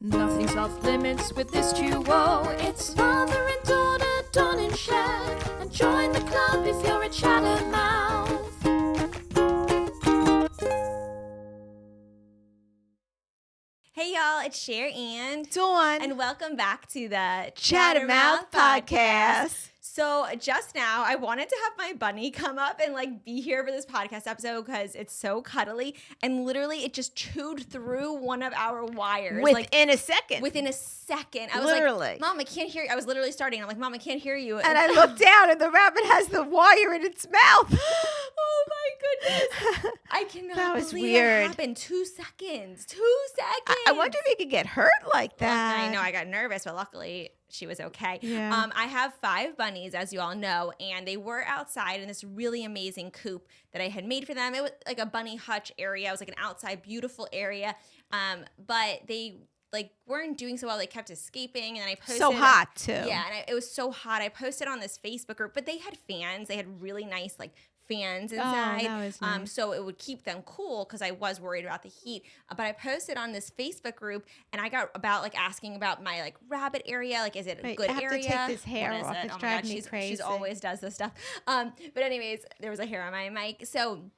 Nothing's off limits with this duo. It's father and daughter, Don and Cher. And join the club if you're a Chattermouth. Hey y'all, it's Cher and Dawn. And welcome back to the Chattermouth Podcast. So just now, I wanted to have my bunny come up and be here for this podcast episode because it's so cuddly, and literally it just chewed through one of our wires Within a second. Within a second, I was literally. like, "Mom, I can't hear you." I was literally starting. I'm like, "Mom, I can't hear you." And I looked down, and the rabbit has the wire in its mouth. Oh my goodness! I cannot That was believe weird. it happened. 2 seconds. 2 seconds. I wonder if you could get hurt like that. I know. I got nervous, but luckily she was okay. Yeah. I have 5 bunnies, as you all know, and they were outside in this really amazing coop that I had made for them. It was like a bunny hutch area. It was like an outside, beautiful area. But they weren't doing so well. They kept escaping, and then I posted. So hot too. Yeah, and it was so hot. I posted on this Facebook group, but they had fans. They had really nice fans inside. Oh, that was nice. So it would keep them cool because I was worried about the heat. But I posted on this Facebook group, and I got asking about my rabbit area. Is it a good I have area? to take this hair What is off. it? It's Oh my driving God, me crazy. She always does this stuff. But anyways, there was a hair on my mic. So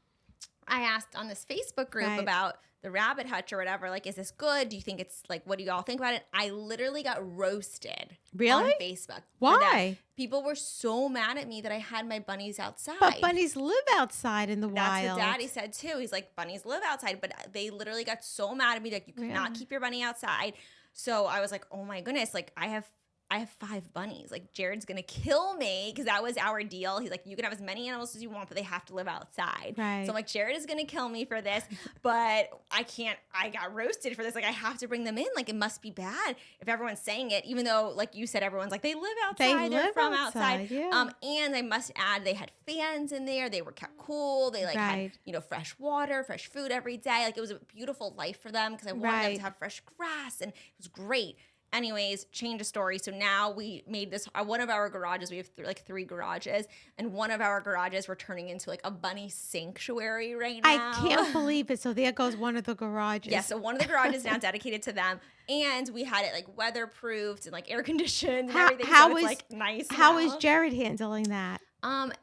I asked on this Facebook group Right. about the rabbit hutch or whatever. Is this good? Do you think it's what do y'all think about it? I literally got roasted. Really? On Facebook. Why? People were so mad at me that I had my bunnies outside. But bunnies live outside in the That's wild. what Daddy said too. He's like, bunnies live outside, but they literally got so mad at me you cannot keep your bunny outside. So I was like, oh my goodness, I have 5 bunnies. Jared's gonna kill me because that was our deal. He's like, you can have as many animals as you want, but they have to live outside. Right. So I'm like, Jared is gonna kill me for this, but I can't. I got roasted for this. I have to bring them in. It must be bad if everyone's saying it, even though, you said, everyone's they live outside. They're from outside. Yeah. And I must add, they had fans in there. They were kept cool. They Right. had fresh water, fresh food every day. It was a beautiful life for them because I wanted them Right. to have fresh grass, and it was great. Anyways, change of story. So now we made this one of our garages. We have 3 garages, and one of our garages we're turning into a bunny sanctuary right now. I can't believe it. So there goes one of the garages. Yeah, so one of the garages now dedicated to them, and we had it weatherproofed and air conditioned and everything. How so is it's nice. How now. is Jared handling that?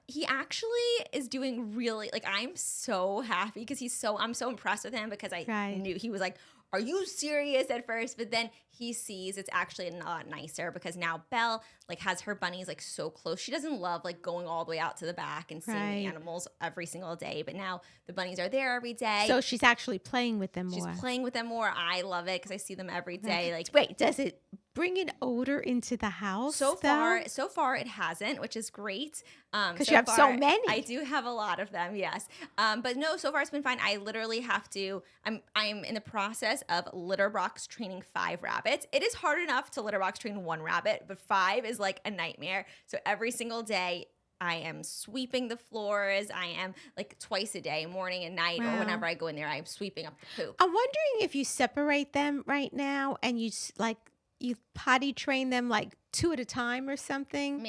He actually is doing really I'm so happy because I'm so impressed with him because I knew he was are you serious at first? But then he sees it's actually a lot nicer because now Belle has her bunnies so close. She doesn't love going all the way out to the back and seeing the animals every single day. But now the bunnies are there every day. So she's actually playing with them more. She's playing with them more. I love it because I see them every day. Wait, does it bring an odor into the house? So far it hasn't, which is great. Because you have so many. I do have a lot of them, yes. But no, so far it's been fine. I literally have to. I'm in the process of litter box training 5 rabbits. It is hard enough to litter box train 1 rabbit, but 5 is a nightmare. So every single day, I am sweeping the floors. I am twice a day, morning and night, or whenever I go in there, I am sweeping up the poop. I'm wondering if you separate them right now and you potty train them 2 at a time or something.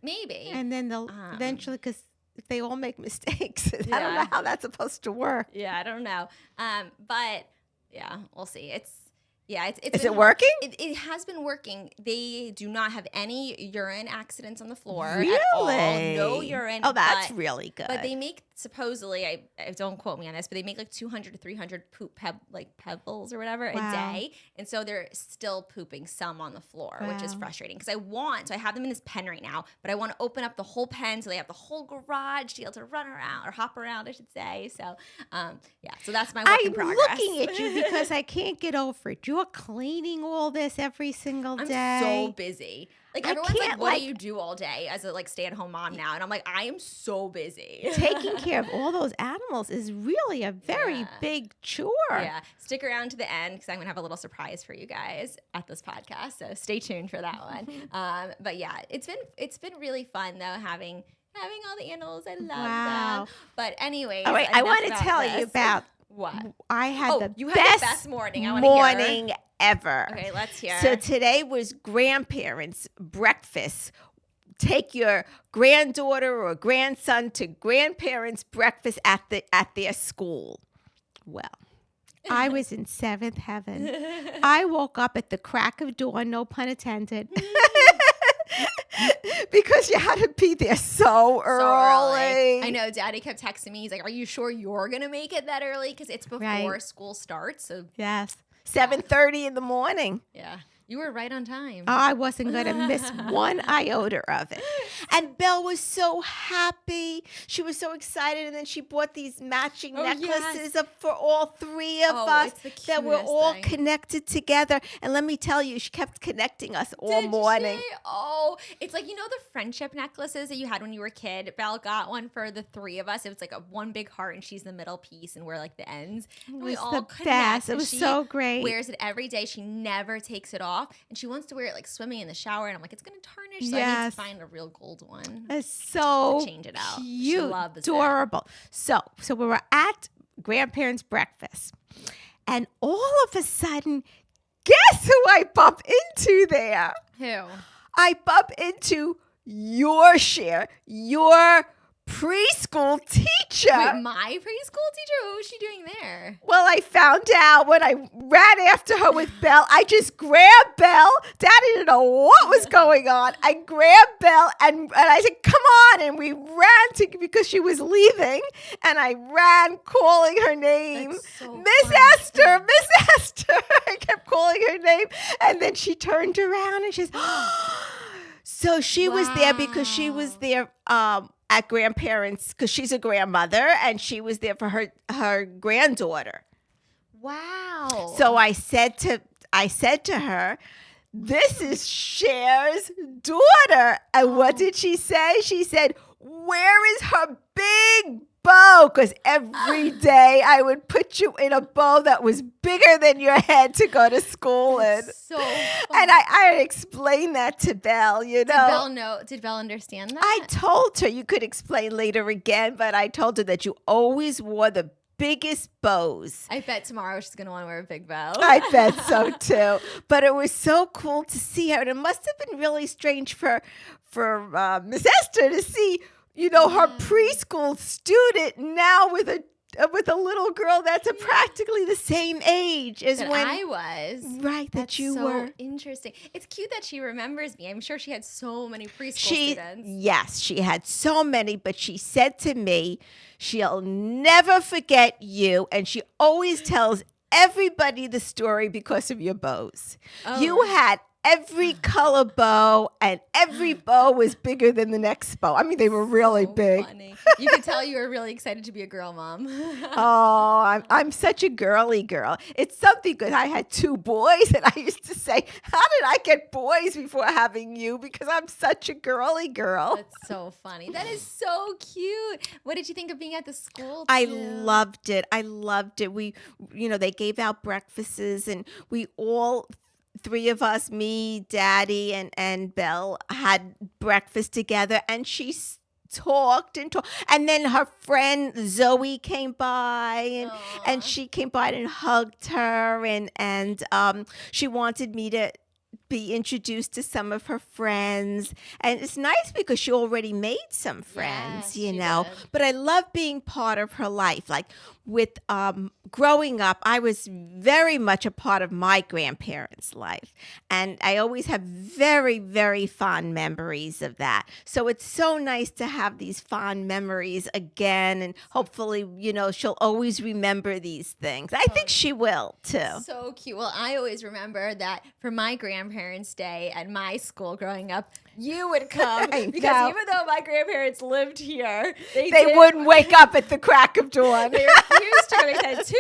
Maybe. And then they'll eventually, because if they all make mistakes, I don't know how that's supposed to work. Yeah, I don't know. But yeah, we'll see. Is it working? It has been working. They do not have any urine accidents on the floor. Really? At all. No urine. Oh, that's really good. But they make supposedly, I don't quote me on this, but they make 200 to 300 poop pebbles or whatever a day, and so they're still pooping some on the floor, which is frustrating because I have them in this pen right now, but I want to open up the whole pen so they have the whole garage to be able to run around or hop around, I should say. So so that's my work in progress. I'm looking at you because I can't get over it. You're cleaning all this every single day. I'm so busy. Everyone's can't, what do you do all day as a stay-at-home mom now? And I'm I am so busy. Taking care of all those animals is really a very big chore. Yeah. Stick around to the end because I'm going to have a little surprise for you guys at this podcast. So stay tuned for that one. But yeah, it's been really fun though having all the animals. I love them. But anyways, all right, I want to tell you about what I had you had the best morning. I want to morning ever. Okay, let's hear. So today was grandparents' breakfast. Take your granddaughter or grandson to grandparents' breakfast at their school. Well, I was in seventh heaven. I woke up at the crack of dawn, no pun intended. Because you had to be there so early. I know. Daddy kept texting me. He's like, "Are you sure you're gonna make it that early? Because it's before school starts." So yes, 7:30 in the morning. yeah, you were right on time. Oh, I wasn't going to miss one iota of it. And Belle was so happy. She was so excited. And then she bought these matching necklaces up for all three of us that were all connected together. And let me tell you, she kept connecting us all morning. Oh, it's like, you know, the friendship necklaces that you had when you were a kid? Belle got one for the three of us. It was like one big heart and she's the middle piece and we're like the ends. And we all connect. It was so great. Wears it every day. She never takes it off. And she wants to wear it like swimming in the shower. And I'm like, it's going to tarnish. So I need to find a real gold one. It's so to change it out. Cute, adorable. So we were at grandparents' breakfast. And all of a sudden, guess who I bump into there? Who? I bump into your Cher, your preschool teacher. Wait, my preschool teacher? What was she doing there? Well, I found out when I ran after her with Belle. I just grabbed Belle. Daddy didn't know what was going on. I grabbed Belle and I said, "Come on." And we ran because she was leaving. And I ran calling her name. So Miss Esther, Miss Esther. I kept calling her name. And then she turned around and she's, so she was there because she was there at grandparents, because she's a grandmother, and she was there for her granddaughter. Wow. So I said to her, "This is Cher's daughter." And what did she say? She said, "Where is her big bow?" Because every day I would put you in a bow that was bigger than your head to go to school in. So fun. And I explained that to Belle, you know. Did Belle know? Did Belle understand that? I told her, you could explain later again, but I told her that you always wore the biggest bows. I bet tomorrow she's going to want to wear a big bow. I bet so too. But it was so cool to see her. And it must have been really strange for Miss Esther to see, you know, her preschool student now with a little girl that's practically the same age as that when I was. Right, that you were. Interesting. It's cute that she remembers me. I'm sure she had so many preschool students. Yes, she had so many, but she said to me, she'll never forget you, and she always tells everybody the story because of your bows. Oh. You had every color bow, and every bow was bigger than the next bow. I mean, they were really big. Funny. You could tell you were really excited to be a girl mom. Oh, I'm such a girly girl. It's something good. I had two boys, and I used to say, "How did I get boys before having you?" Because I'm such a girly girl. That's so funny. That is so cute. What did you think of being at the school? I loved it. I loved it. We, you know, they gave out breakfasts, and we all, three of us, me, Daddy, and Belle, had breakfast together, and she talked and talked. And then her friend Zoe came by, and she came by and hugged her, and she wanted me to be introduced to some of her friends. And it's nice because she already made some friends, you know. Did. But I love being part of her life. Like with growing up, I was very much a part of my grandparents' life. And I always have very, very fond memories of that. So it's so nice to have these fond memories again. And hopefully, you know, she'll always remember these things. I think she will too. So cute. Well, I always remember that for my grandparents' day at my school growing up, you would come because even though my grandparents lived here, they wouldn't wake up at the crack of dawn. They refused to. They said, too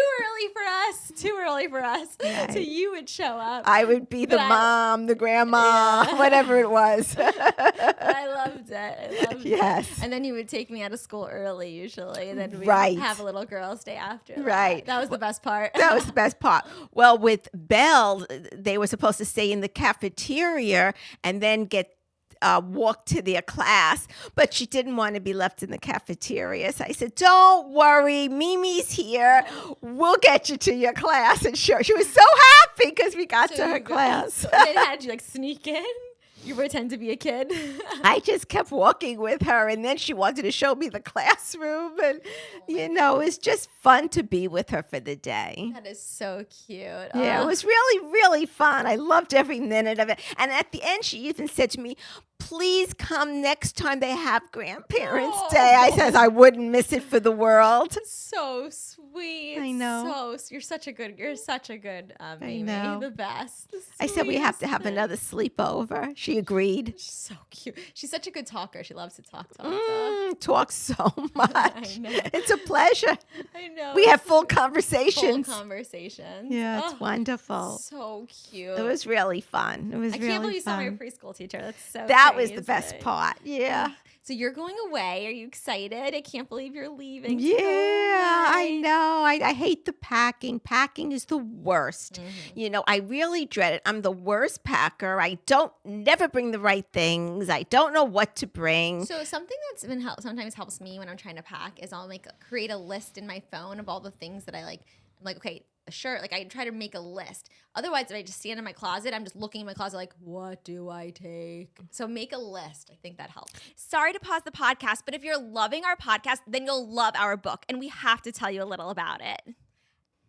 early for us. Right. So you would show up. I would be the mom, the grandma, whatever it was. But I loved it. Yes. And then you would take me out of school early usually, and then we'd have a little girls' day after. Right. That was the best part. That was the best part. Well, with Belle, they were supposed to stay in the cafeteria and then walk to their class, but she didn't want to be left in the cafeteria. So I said, "Don't worry, Mimi's here. We'll get you to your class." And she was so happy because we got to her class. So they had you like sneak in? You pretend to be a kid. I just kept walking with her, and then she wanted to show me the classroom, and it's just fun to be with her for the day. That is so cute. Yeah, it was really, really fun. I loved every minute of it. And at the end, she even said to me, please come next time they have Grandparents' Day. I says I wouldn't miss it for the world. So sweet. I know. You're such a good Mimi. know. The best. I said we have to have another sleepover. She agreed. She's so cute. She's such a good talker. She loves to talk. Talks so much. I know. It's a pleasure. I know. We have full conversations. Yeah, it's wonderful. So cute. It was really fun. It was I really can't believe you saw my fun. preschool teacher. That's so That crazy. was the best part. Yeah. So you're going away. Are you excited? I can't believe you're leaving. Yeah, I away. know. I hate the packing. Packing is the worst. I really dread it. I'm the worst packer. I don't never bring the right things. I don't know what to bring. So something that's been sometimes helps me when I'm trying to pack is I'll create a list in my phone of all the things that I like. I'm like, okay, a shirt. Like I try to make a list. Otherwise, if I just stand in my closet, I'm just looking in my closet like, what do I take? So make a list. I think that helps. Sorry to pause the podcast, but if you're loving our podcast, then you'll love our book, and we have to tell you a little about it.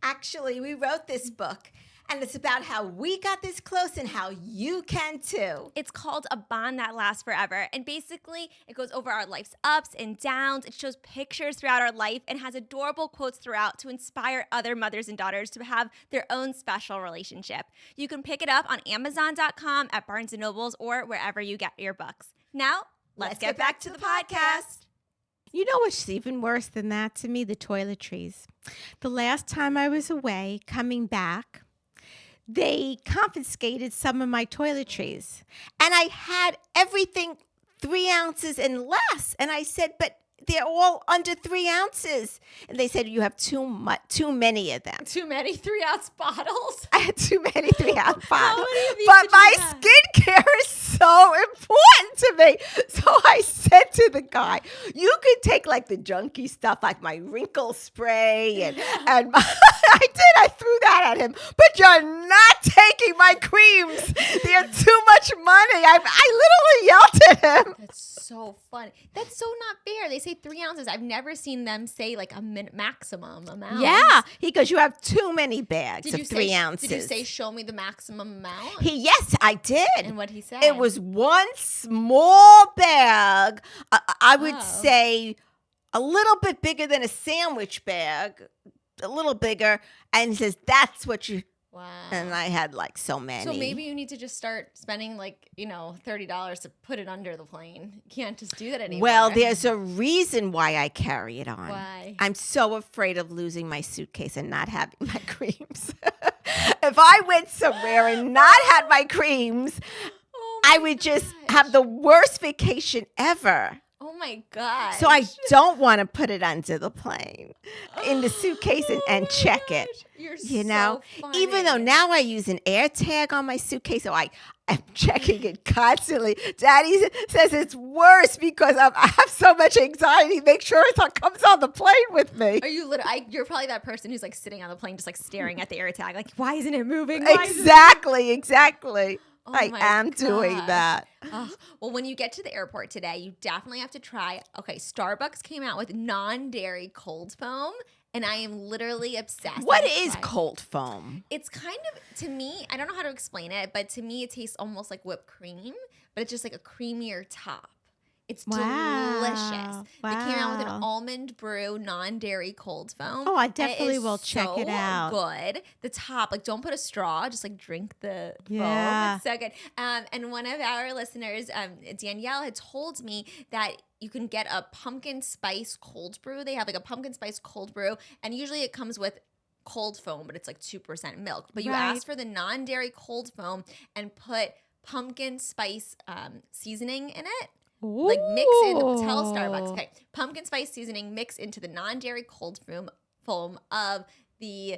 Actually, we wrote this book, and it's about how we got this close and how you can too. It's called A Bond That Lasts Forever. And basically, it goes over our life's ups and downs. It shows pictures throughout our life and has adorable quotes throughout to inspire other mothers and daughters to have their own special relationship. You can pick it up on Amazon.com, at Barnes & Nobles, or wherever you get your books. Now, let's get back to the podcast. You know what's even worse than that to me? The toiletries. The last time I was away, coming back, they confiscated some of my toiletries. And I had everything 3 ounces and less. And I said, but they're all under 3 ounces. And they said, you have too many of them. Too many 3-ounce bottles? I had too many 3-ounce bottles. many of these But did my you have? skincare is so important to me. So I said to the guy, you could take like the junky stuff, like my wrinkle spray and I threw that at him. But you're not taking my creams. They're too much money. I literally yelled at him. That's so funny. That's so not fair. They say 3 ounces. I've never seen them say like a maximum amount. Yeah, he goes, you have too many bags of 3 ounces. Did you say, show me the maximum amount? Yes, I did. And what'd he say? It was one small bag. I would Oh. say a little bit bigger than a sandwich bag, a little bigger. And he says, that's what you. Wow. And I had like so many. So maybe you need to just start spending $30 to put it under the plane. You can't just do that anymore. Well, there's a reason why I carry it on. Why? I'm so afraid of losing my suitcase and not having my creams. If I went somewhere and not had my creams, Oh I my would just gosh. have the worst vacation ever. Oh my God. So I don't want to put it under the plane in the suitcase and check it. You're So funny. even though now I use an air tag on my suitcase, so I'm checking it constantly. Daddy says it's worse because I have so much anxiety. Make sure it comes on the plane with me. Are you you're probably that person who's like sitting on the plane just like staring at the air tag like, why isn't it moving? Why isn't it Exactly. Oh I my am doing gosh. that. Well, when you get to the airport today, you definitely have to try. Okay, Starbucks came out with non-dairy cold foam, and I am literally obsessed. What I've is tried- cold foam? It's kind of, to me, I don't know how to explain it, but to me, it tastes almost like whipped cream, but it's just like a creamier top. It's delicious. They came out with an Wow. almond brew, non-dairy cold foam. Oh, I and definitely is will check it so out. Good. The top, don't put a straw, just drink the Yeah. foam. It's so good. And one of our listeners, Danielle, had told me that you can get a pumpkin spice cold brew. They have a pumpkin spice cold brew, and usually it comes with cold foam, but it's 2% milk. But you Right. ask for the non-dairy cold foam and put pumpkin spice seasoning in it. Mix in, tell Starbucks, okay, pumpkin spice seasoning, mix into the non-dairy cold foam of the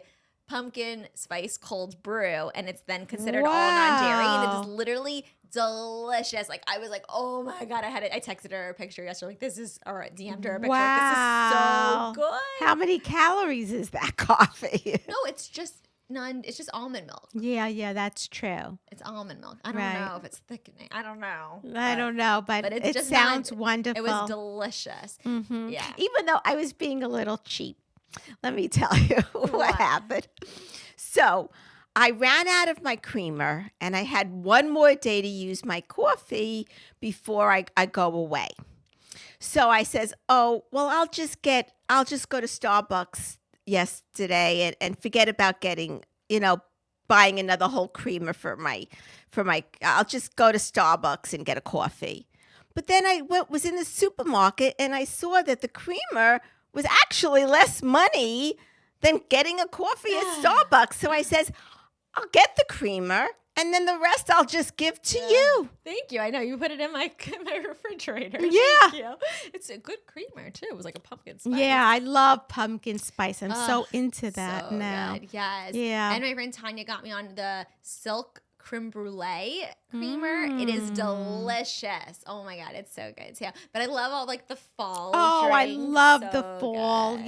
pumpkin spice cold brew, and it's then considered all non-dairy, and it is literally delicious. I was oh my God, I texted her a picture yesterday, or DM'd her a picture, Wow. this is so good. How many calories is that coffee? No, it's just none. It's just almond milk. Yeah, that's true. It's almond milk. I don't know if it's thickening. I don't know. I don't know, but it's it just sounds wonderful. It was delicious. Mm-hmm. Yeah. Even though I was being a little cheap. Let me tell you what happened. So I ran out of my creamer and I had one more day to use my coffee before I go away. So I says, oh, well, I'll just go to Starbucks yesterday and forget about getting, buying another whole creamer for my, I'll just go to Starbucks and get a coffee. But then I was in the supermarket and I saw that the creamer was actually less money than getting a coffee at Starbucks. So I says, I'll get the creamer and then the rest I'll just give to you. Thank you. I know you put it in my refrigerator. Yeah. Thank you. It's a good creamer too. It was like a pumpkin spice. Yeah, I love pumpkin spice. I'm so into that so now. Good. Yes. Yeah. And my friend Tanya got me on the silk creme brulee creamer. It is delicious. Oh my God, it's so good too. But I love all like the fall Oh, I drinks. love So the fall. good.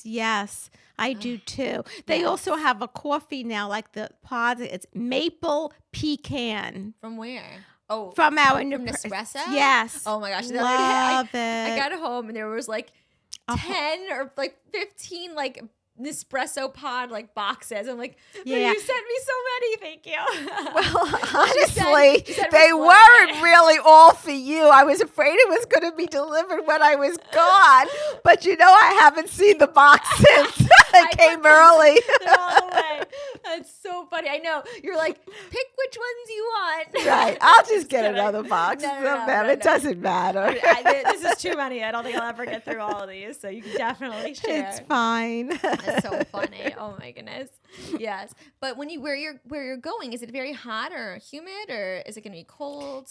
Yes. I do too. They also have a coffee now, like the pod. It's maple pecan. From where? Oh, From our from Nespresso? Yes. Oh my gosh. The other Love day, I it. got home and there was like 10 or like 15 like Nespresso pod like boxes. I'm like, but Yeah. you sent me so many, thank you. Well, she honestly, said it they was weren't one really all for you. I was afraid it was going to be delivered when I was gone. But I haven't seen the box since. It came early. They're all away. That's so funny. I know. You're like, pick which ones you want. Right. I'll just get kidding. another box No, of no, them. no, It no. doesn't matter. This is too many. I don't think I'll ever get through all of these. So you can definitely share. It's fine. That's so funny. Oh my goodness. Yes. But when where you're going, is it very hot or humid or is it going to be cold?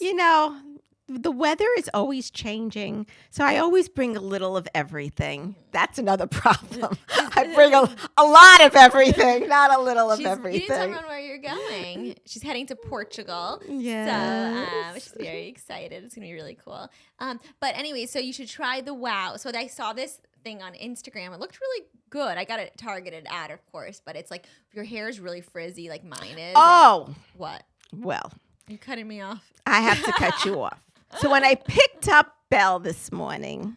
The weather is always changing, so I always bring a little of everything. That's another problem. I bring a lot of everything, not a little of You didn't tell everything. everyone where you're going. She's heading to Portugal. Yes. So she's very excited. It's going to be really cool. But anyway, so you should try the Wow. So I saw this thing on Instagram. It looked really good. I got a targeted ad, of course, but it's like your hair is really frizzy like mine is. Oh, What? well, Are you cutting me off? I have to cut you off. So when I picked up Belle this morning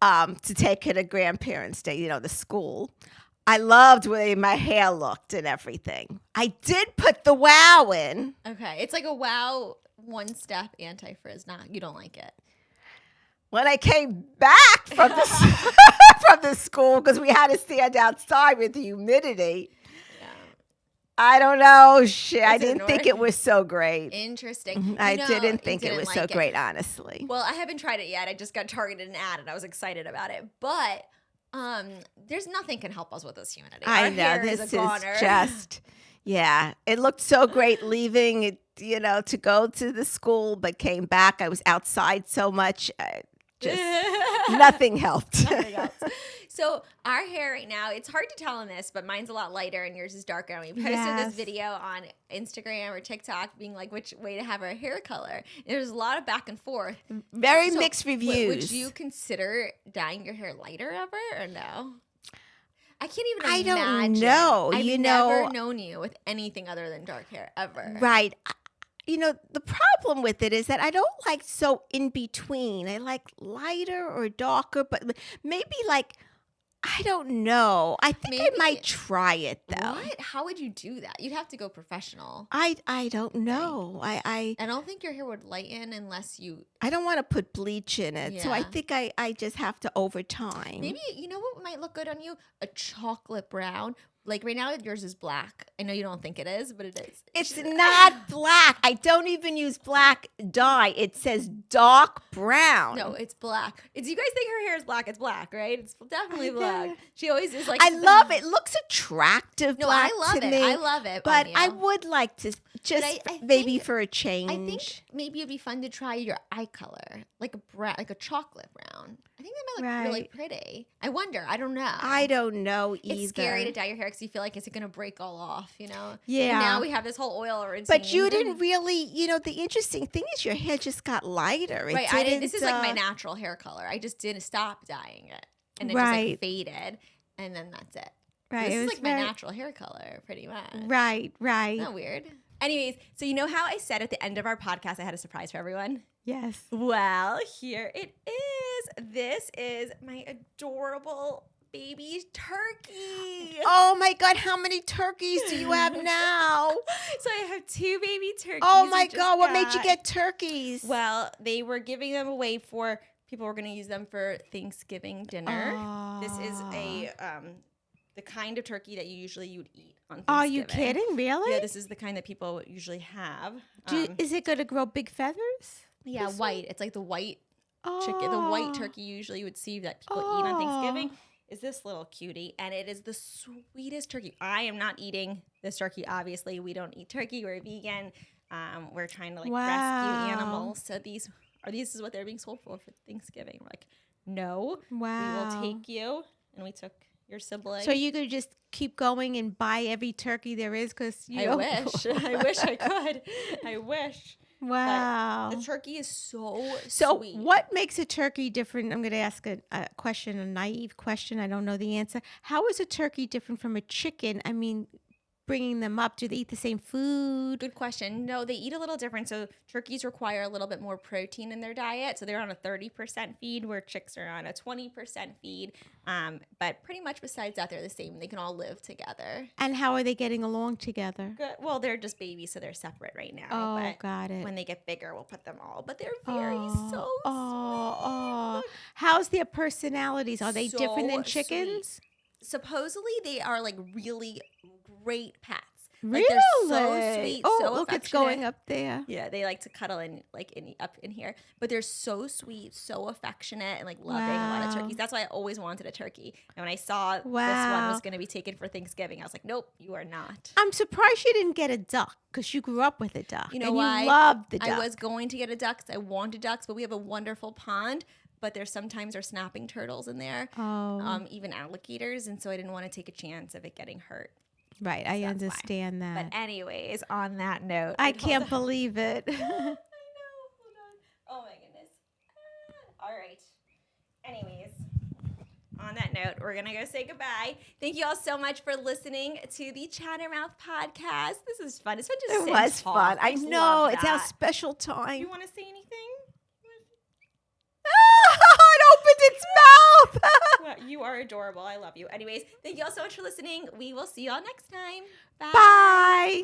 to take her to Grandparents' Day, the school, I loved the way my hair looked and everything. I did put the Wow in. Okay. It's like a Wow one-step anti-frizz. You don't like it. When I came back from the from the school, because we had to stand outside with the humidity, I don't know. I didn't think it was so great. Interesting. I You didn't think it didn't was like so great, honestly. Well, I haven't tried it yet. I just got targeted an ad and I was excited about it. But there's nothing can help us with this humidity. I Our know. hair This is a goner. just, yeah. It looked so great leaving it, to go to the school, but came back. I was outside so much. Nothing helped. Nothing else. So our hair right now, it's hard to tell in this, but mine's a lot lighter and yours is darker. And we posted Yes. this video on Instagram or TikTok being like which way to have our hair color. And there's a lot of back and forth. Very So, mixed reviews. Would you consider dyeing your hair lighter ever or no? I can't even I imagine. don't know. I've never known you with anything other than dark hair ever. Right. The problem with it is that I don't like so in between. I like lighter or darker, but maybe like, I don't know. I think I Maybe- might try it though. What? How would you do that? You'd have to go professional. I don't know. I don't think your hair would lighten unless you. I don't want to put bleach in it. So I Yeah. think I just have to over time. Maybe you know what might look good on you? A chocolate brown. Like right now, yours is black. I know you don't think it is, but it is. It's not black. I don't even use black dye. It says dark brown. No, it's black. You guys think her hair is black? It's black, right? It's definitely I black. know. She always is like. I love it. It looks attractive. No, black I love to it. me, I love it. But on I you. would like to just I maybe think- for a change. I think maybe it'd be fun to try your eye color, like a brown, like a chocolate brown. I think that might look really Right. pretty. I wonder. I don't know. I don't know either. It's scary to dye your hair because you feel like, is it going to break all off, Yeah. And now we have this whole oil routine. But you didn't really, the interesting thing is your hair just got lighter. It Right. didn't, This is like my natural hair color. I just didn't stop dyeing it. And it just Right. like faded. And then that's it. Right. This It is was like my natural hair color, pretty much. Right. Right. Isn't that weird? Anyways, so you know how I said at the end of our podcast I had a surprise for everyone? Yes. Well, here it is. This is my adorable baby turkey. Oh my God! How many turkeys do you have now? So I have 2 baby turkeys. Oh my we just God! What made you got. get turkeys? Well, they were giving them away for people were going to use them for Thanksgiving dinner. This is a the kind of turkey that you would eat on Thanksgiving. Are you kidding? Really? Yeah, this is the kind that people usually have. Is it going to grow big feathers? Yeah, this white. It's like the white Oh. chicken, the white turkey you usually would see that people eat on Thanksgiving. Is this little cutie, and it is the sweetest turkey. I am not eating this turkey. Obviously, we don't eat turkey. We're vegan. We're trying to rescue animals. So this is what they're being sold for Thanksgiving. We're like, no, Wow. we will take you, and we took your sibling. So you could just keep going and buy every turkey there is because I wish. I wish I could. I wish. Wow. But the turkey is so sweet. What makes a turkey different? I'm going to ask a question, a naive question. I don't know the answer. How is a turkey different from a chicken? I mean, bringing them up, do they eat the same food? Good question. No, they eat a little different. So turkeys require a little bit more protein in their diet. So they're on a 30% feed where chicks are on a 20% feed. But pretty much besides that, they're the same. They can all live together. And how are they getting along together? Good. Well, they're just babies, so they're separate right now. Oh, but got it. when they get bigger, we'll put them all. But they're very sweet. How's their personalities? Are they So different than sweet. chickens? Supposedly, they are like really great pets. Really? Like they're so sweet, Oh, so look, affectionate. it's going up there. Yeah, they like to cuddle up in here, but they're so sweet, so affectionate, and like loving. A lot of Wow. turkeys. That's why I always wanted a turkey. And when I saw this one Wow. was going to be taken for Thanksgiving, I was like, nope, you are not. I'm surprised you didn't get a duck because you grew up with a duck. You know and why? You loved the duck. I was going to get a duck 'cause I wanted ducks, but we have a wonderful pond. But there's sometimes are snapping turtles in there, even alligators, and so I didn't want to take a chance of it getting hurt. Right, I understand that. But anyways, on that note, I can't believe it. I know. Hold on. Oh my goodness. All right. Anyways, on that note, we're going to go say goodbye. Thank you all so much for listening to the Chattermouth Podcast. This is fun. It's fun to It sit and was talk. fun. I just know. love It's our that. special time. You want to say anything? It opened its mouth. Well, you are adorable. I love you. Anyways, thank you all so much for listening. We will see you all next time. Bye. Bye.